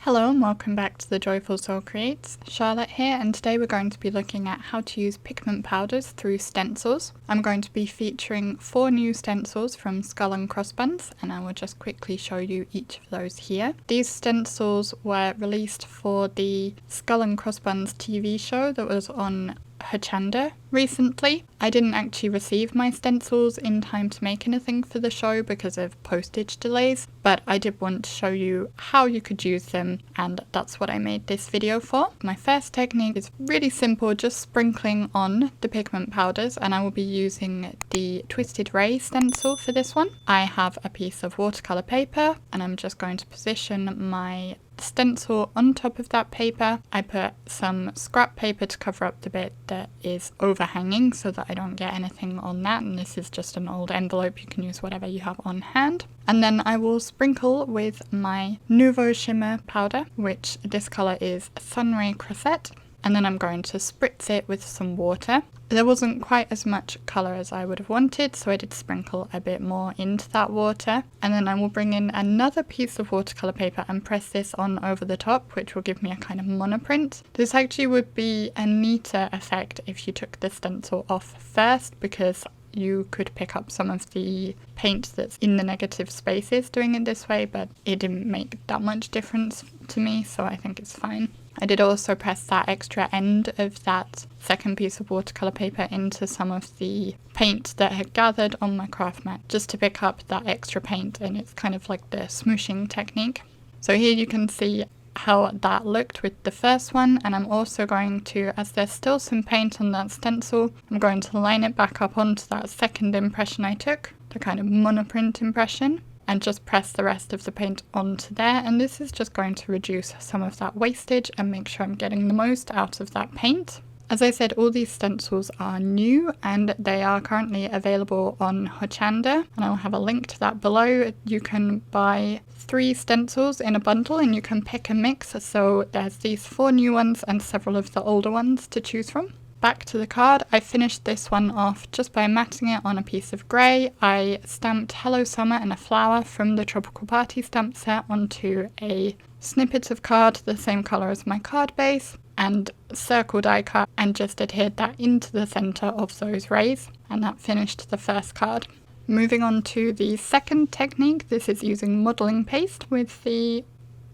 Hello and welcome back to the Joyful Soul Creates. Charlotte here, and today we're going to be looking at how to use pigment powders through stencils. I'm going to be featuring 4 new stencils from Skull and Cross Buns, and I will just quickly show you each of those here. These stencils were released for the Skull and Cross Buns TV show that was on Hochanda recently. I didn't actually receive my stencils in time to make anything for the show because of postage delays, but I did want to show you how you could use them, and that's what I made this video for. My first technique is really simple, just sprinkling on the pigment powders, and I will be using the Twisted Ray stencil for this one. I have a piece of watercolor paper and I'm just going to position my stencil on top of that paper. I put some scrap paper to cover up the bit that is overhanging so that I don't get anything on that, and this is just an old envelope. You can use whatever you have on hand. And then I will sprinkle with my Nuvo Shimmer powder, which this colour is Sunray Crosette, and then I'm going to spritz it with some water. There wasn't quite as much colour as I would have wanted, so I did sprinkle a bit more into that water. And then I will bring in another piece of watercolour paper and press this on over the top, which will give me a kind of monoprint. This actually would be a neater effect if you took the stencil off first, because you could pick up some of the paint that's in the negative spaces doing it this way, but it didn't make that much difference to me, so I think it's fine. I did also press that extra end of that second piece of watercolour paper into some of the paint that had gathered on my craft mat, just to pick up that extra paint, and it's kind of like the smooshing technique. So here you can see how that looked with the first one, and I'm also going to, as there's still some paint on that stencil, I'm going to line it back up onto that second impression I took, the kind of monoprint impression, and just press the rest of the paint onto there. And this is just going to reduce some of that wastage and make sure I'm getting the most out of that paint. As I said, all these stencils are new and they are currently available on Hochanda, and I'll have a link to that below. You can buy 3 stencils in a bundle and you can pick a mix, so there's these 4 new ones and several of the older ones to choose from. Back to the card, I finished this one off just by matting it on a piece of grey. I stamped Hello Summer and a flower from the Tropical Party stamp set onto a snippet of card the same colour as my card base, and circle die cut and just adhered that into the centre of those rays, and that finished the first card. Moving on to the second technique, this is using modelling paste with the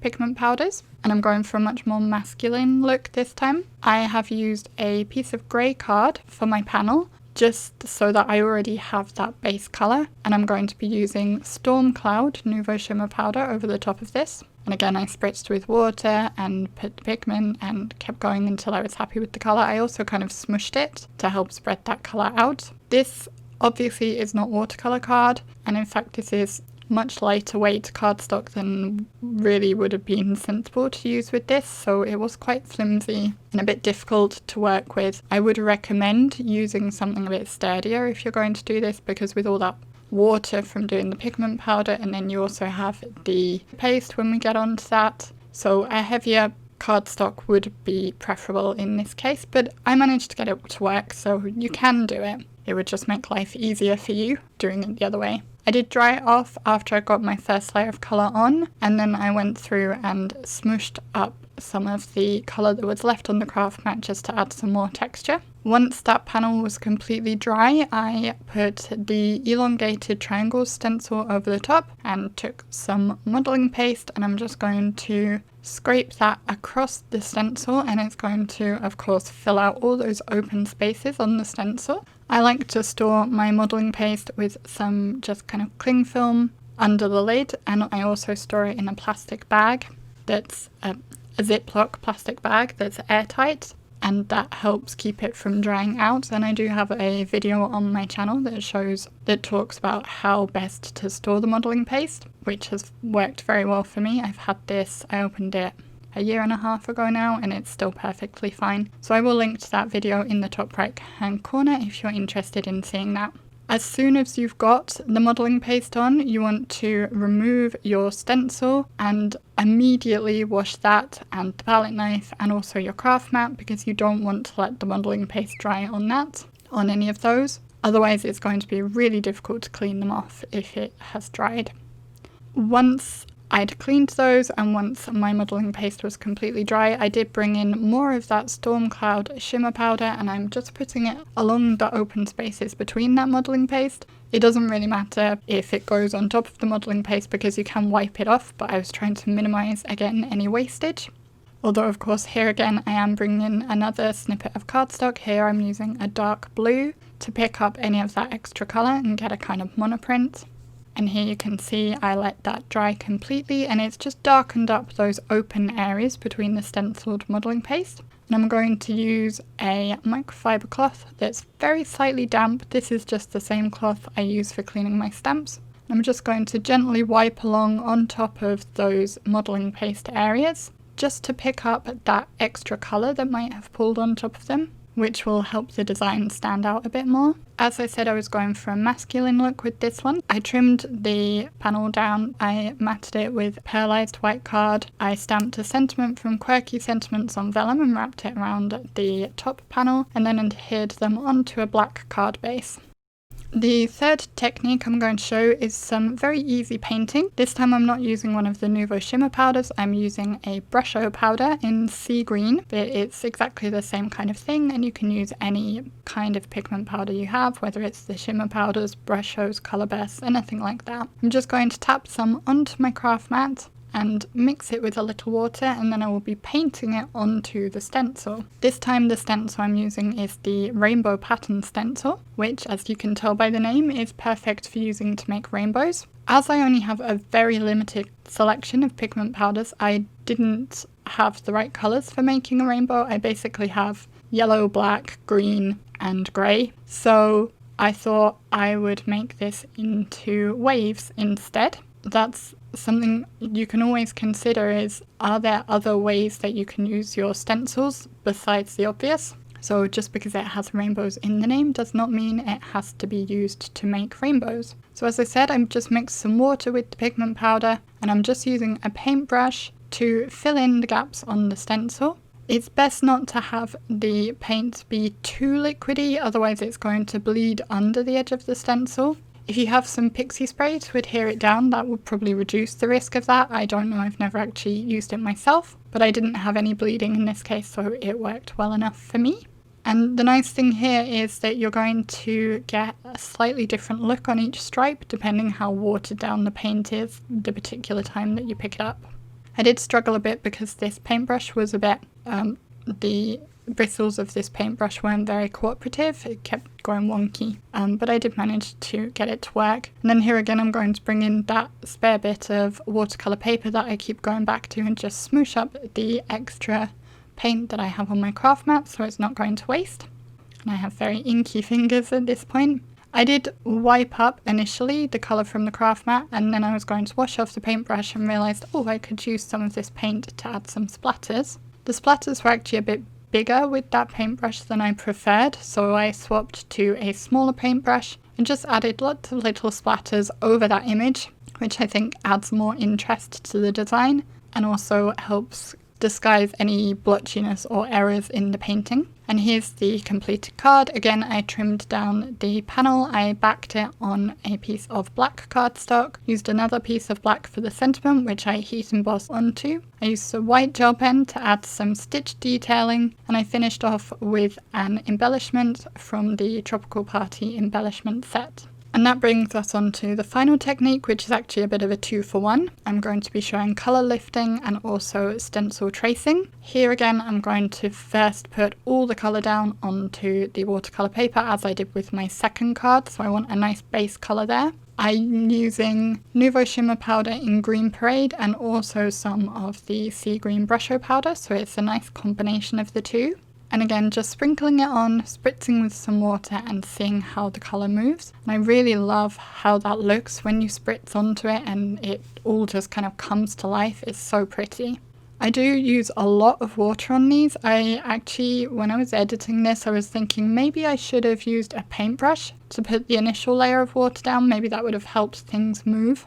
pigment powders, and I'm going for a much more masculine look this time. I have used a piece of grey card for my panel, just so that I already have that base colour, and I'm going to be using Storm Cloud Nuvo Shimmer powder over the top of this. And again, I spritzed with water and put the pigment and kept going until I was happy with the colour. I also kind of smushed it to help spread that colour out. This obviously is not watercolour card, and in fact this is much lighter weight cardstock than really would have been sensible to use with this, so it was quite flimsy and a bit difficult to work with. I would recommend using something a bit sturdier if you're going to do this, because with all that water from doing the pigment powder, and then you also have the paste when we get onto that, so a heavier cardstock would be preferable in this case, but I managed to get it to work, so you can do it. It would just make life easier for you doing it the other way. I did dry it off after I got my first layer of colour on, and then I went through and smooshed up some of the colour that was left on the craft mat just to add some more texture. Once that panel was completely dry, I put the elongated triangle stencil over the top and took some modelling paste, and I'm just going to scrape that across the stencil, and it's going to, of course, fill out all those open spaces on the stencil. I like to store my modelling paste with some just kind of cling film under the lid, and I also store it in a plastic bag that's a Ziploc plastic bag that's airtight, and that helps keep it from drying out. And I do have a video on my channel that talks about how best to store the modelling paste, which has worked very well for me. I've had this, I opened it a 1.5 years ago now, and it's still perfectly fine. So I will link to that video in the top right hand corner if you're interested in seeing that. As soon as you've got the modelling paste on, you want to remove your stencil and immediately wash that and the palette knife and also your craft mat, because you don't want to let the modelling paste dry on any of those. Otherwise it's going to be really difficult to clean them off if it has dried. Once I'd cleaned those, and once my modelling paste was completely dry, I did bring in more of that Storm Cloud shimmer powder, and I'm just putting it along the open spaces between that modelling paste. It doesn't really matter if it goes on top of the modelling paste because you can wipe it off, but I was trying to minimise, again, any wastage. Although, of course, here again I am bringing in another snippet of cardstock. Here I'm using a dark blue to pick up any of that extra colour and get a kind of monoprint. And here you can see I let that dry completely, and it's just darkened up those open areas between the stenciled modelling paste. And I'm going to use a microfiber cloth that's very slightly damp. This is just the same cloth I use for cleaning my stamps. I'm just going to gently wipe along on top of those modelling paste areas, just to pick up that extra colour that might have pulled on top of them, which will help the design stand out a bit more. As I said, I was going for a masculine look with this one. I trimmed the panel down, I matted it with pearlized white card, I stamped a sentiment from Quirky Sentiments on vellum and wrapped it around the top panel, and then adhered them onto a black card base. The third technique I'm going to show is some very easy painting. This time I'm not using one of the Nuvo shimmer powders, I'm using a Brusho powder in sea green, but it's exactly the same kind of thing, and you can use any kind of pigment powder you have, whether it's the shimmer powders, Brushos, colour bursts, anything like that. I'm just going to tap some onto my craft mat and mix it with a little water, and then I will be painting it onto the stencil. This time the stencil I'm using is the rainbow pattern stencil, which, as you can tell by the name, is perfect for using to make rainbows. As I only have a very limited selection of pigment powders, I didn't have the right colours for making a rainbow. I basically have yellow, black, green and grey, so I thought I would make this into waves instead. That's something you can always consider, is, are there other ways that you can use your stencils besides the obvious? So just because it has rainbows in the name does not mean it has to be used to make rainbows. So as I said, I've just mixed some water with the pigment powder, and I'm just using a paintbrush to fill in the gaps on the stencil. It's best not to have the paint be too liquidy, otherwise it's going to bleed under the edge of the stencil. If you have some pixie spray to adhere it down, that would probably reduce the risk of that. I don't know, I've never actually used it myself, but I didn't have any bleeding in this case, so it worked well enough for me. And the nice thing here is that you're going to get a slightly different look on each stripe depending how watered down the paint is the particular time that you pick it up. I did struggle a bit because this paintbrush was a bit, the bristles of this paintbrush weren't very cooperative, it kept going wonky, but I did manage to get it to work. And then here again I'm going to bring in that spare bit of watercolour paper that I keep going back to and just smoosh up the extra paint that I have on my craft mat so it's not going to waste. And I have very inky fingers at this point. I did wipe up initially the colour from the craft mat, and then I was going to wash off the paintbrush and realised, oh, I could use some of this paint to add some splatters. The splatters were actually a bit bigger with that paintbrush than I preferred, so I swapped to a smaller paintbrush and just added lots of little splatters over that image, which I think adds more interest to the design and also helps disguise any blotchiness or errors in the painting. And here's the completed card. Again, I trimmed down the panel, I backed it on a piece of black cardstock, used another piece of black for the sentiment, which I heat embossed onto. I used a white gel pen to add some stitch detailing, and I finished off with an embellishment from the Tropical Party embellishment set. And that brings us on to the final technique, which is actually a bit of a 2-for-1. I'm going to be showing colour lifting and also stencil tracing. Here again, I'm going to first put all the colour down onto the watercolour paper as I did with my second card, so I want a nice base colour there. I'm using Nuvo shimmer powder in Green Parade and also some of the sea green Brusho powder, so it's a nice combination of the two. And again, just sprinkling it on, spritzing with some water and seeing how the colour moves. And I really love how that looks when you spritz onto it and it all just kind of comes to life. It's so pretty. I do use a lot of water on these. I actually, when I was editing this, I was thinking maybe I should have used a paintbrush to put the initial layer of water down. Maybe that would have helped things move.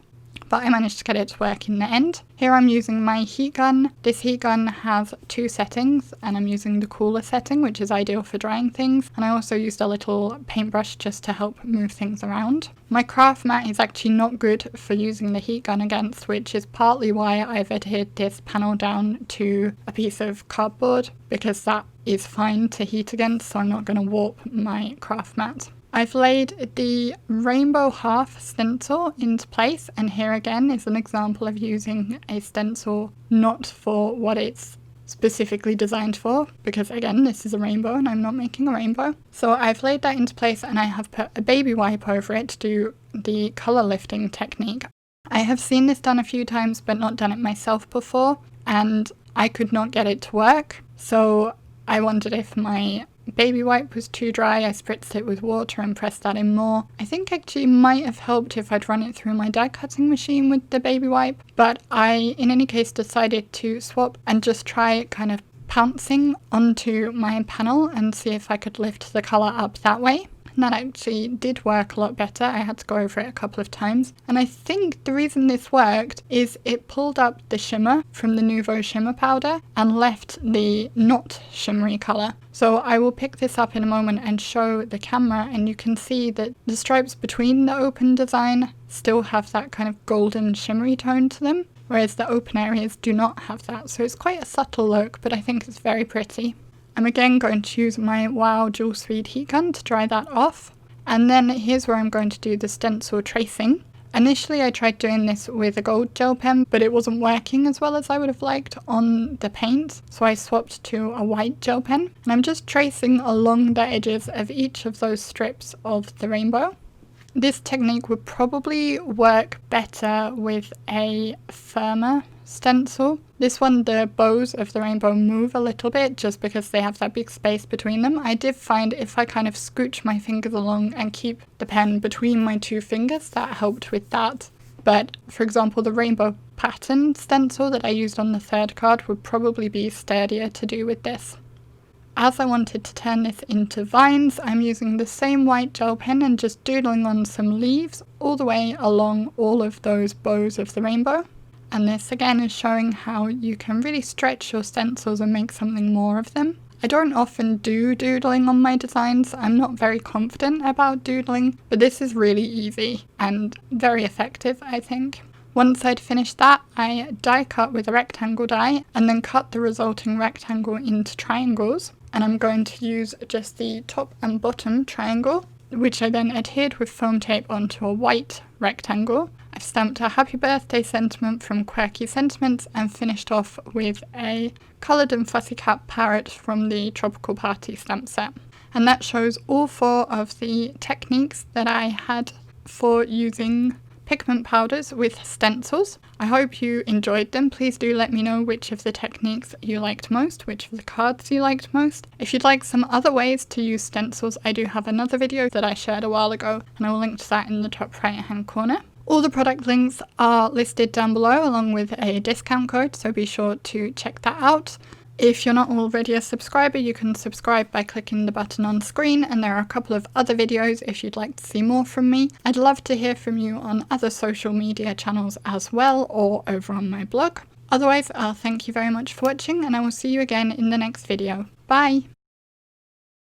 but I managed to get it to work in the end. Here I'm using my heat gun. This heat gun has 2 settings, and I'm using the cooler setting, which is ideal for drying things, and I also used a little paintbrush just to help move things around. My craft mat is actually not good for using the heat gun against, which is partly why I've adhered this panel down to a piece of cardboard, because that is fine to heat against, so I'm not going to warp my craft mat. I've laid the rainbow half stencil into place, and here again is an example of using a stencil not for what it's specifically designed for, because again this is a rainbow and I'm not making a rainbow. So I've laid that into place and I have put a baby wipe over it to do the colour lifting technique. I have seen this done a few times but not done it myself before, and I could not get it to work, so I wondered if my baby wipe was too dry. I spritzed it with water and pressed that in more. I think actually might have helped if I'd run it through my die cutting machine with the baby wipe, but I in any case decided to swap and just try kind of pouncing onto my panel and see if I could lift the colour up that way. And that actually did work a lot better. I had to go over it a couple of times. And I think the reason this worked is it pulled up the shimmer from the Nuvo shimmer powder and left the not shimmery colour. So I will pick this up in a moment and show the camera, and you can see that the stripes between the open design still have that kind of golden shimmery tone to them, whereas the open areas do not have that. So it's quite a subtle look, but I think it's very pretty. I'm again going to use my Wow Dual Speed heat gun to dry that off. And then here's where I'm going to do the stencil tracing. Initially I tried doing this with a gold gel pen, but it wasn't working as well as I would have liked on the paint, so I swapped to a white gel pen. And I'm just tracing along the edges of each of those strips of the rainbow. This technique would probably work better with a firmer stencil. This one, the bows of the rainbow move a little bit just because they have that big space between them. I did find if I kind of scooch my fingers along and keep the pen between my 2 fingers, that helped with that. But for example, the rainbow pattern stencil that I used on the 3rd card would probably be sturdier to do with this. As I wanted to turn this into vines, I'm using the same white gel pen and just doodling on some leaves all the way along all of those bows of the rainbow. And this again is showing how you can really stretch your stencils and make something more of them. I don't often do doodling on my designs. I'm not very confident about doodling, but this is really easy and very effective, I think. Once I'd finished that, I die cut with a rectangle die and then cut the resulting rectangle into triangles. And I'm going to use just the top and bottom triangle, which I then adhered with foam tape onto a white rectangle. I've stamped a happy birthday sentiment from Quirky Sentiments and finished off with a coloured and fussy cap parrot from the Tropical Party stamp set. And that shows all 4 of the techniques that I had for using pigment powders with stencils. I hope you enjoyed them. Please do let me know which of the techniques you liked most, which of the cards you liked most. If you'd like some other ways to use stencils, I do have another video that I shared a while ago, and I will link to that in the top right hand corner. All the product links are listed down below along with a discount code, so be sure to check that out. If you're not already a subscriber, you can subscribe by clicking the button on screen, and there are a couple of other videos if you'd like to see more from me. I'd love to hear from you on other social media channels as well, or over on my blog. Otherwise, I'll thank you very much for watching, and I will see you again in the next video. Bye!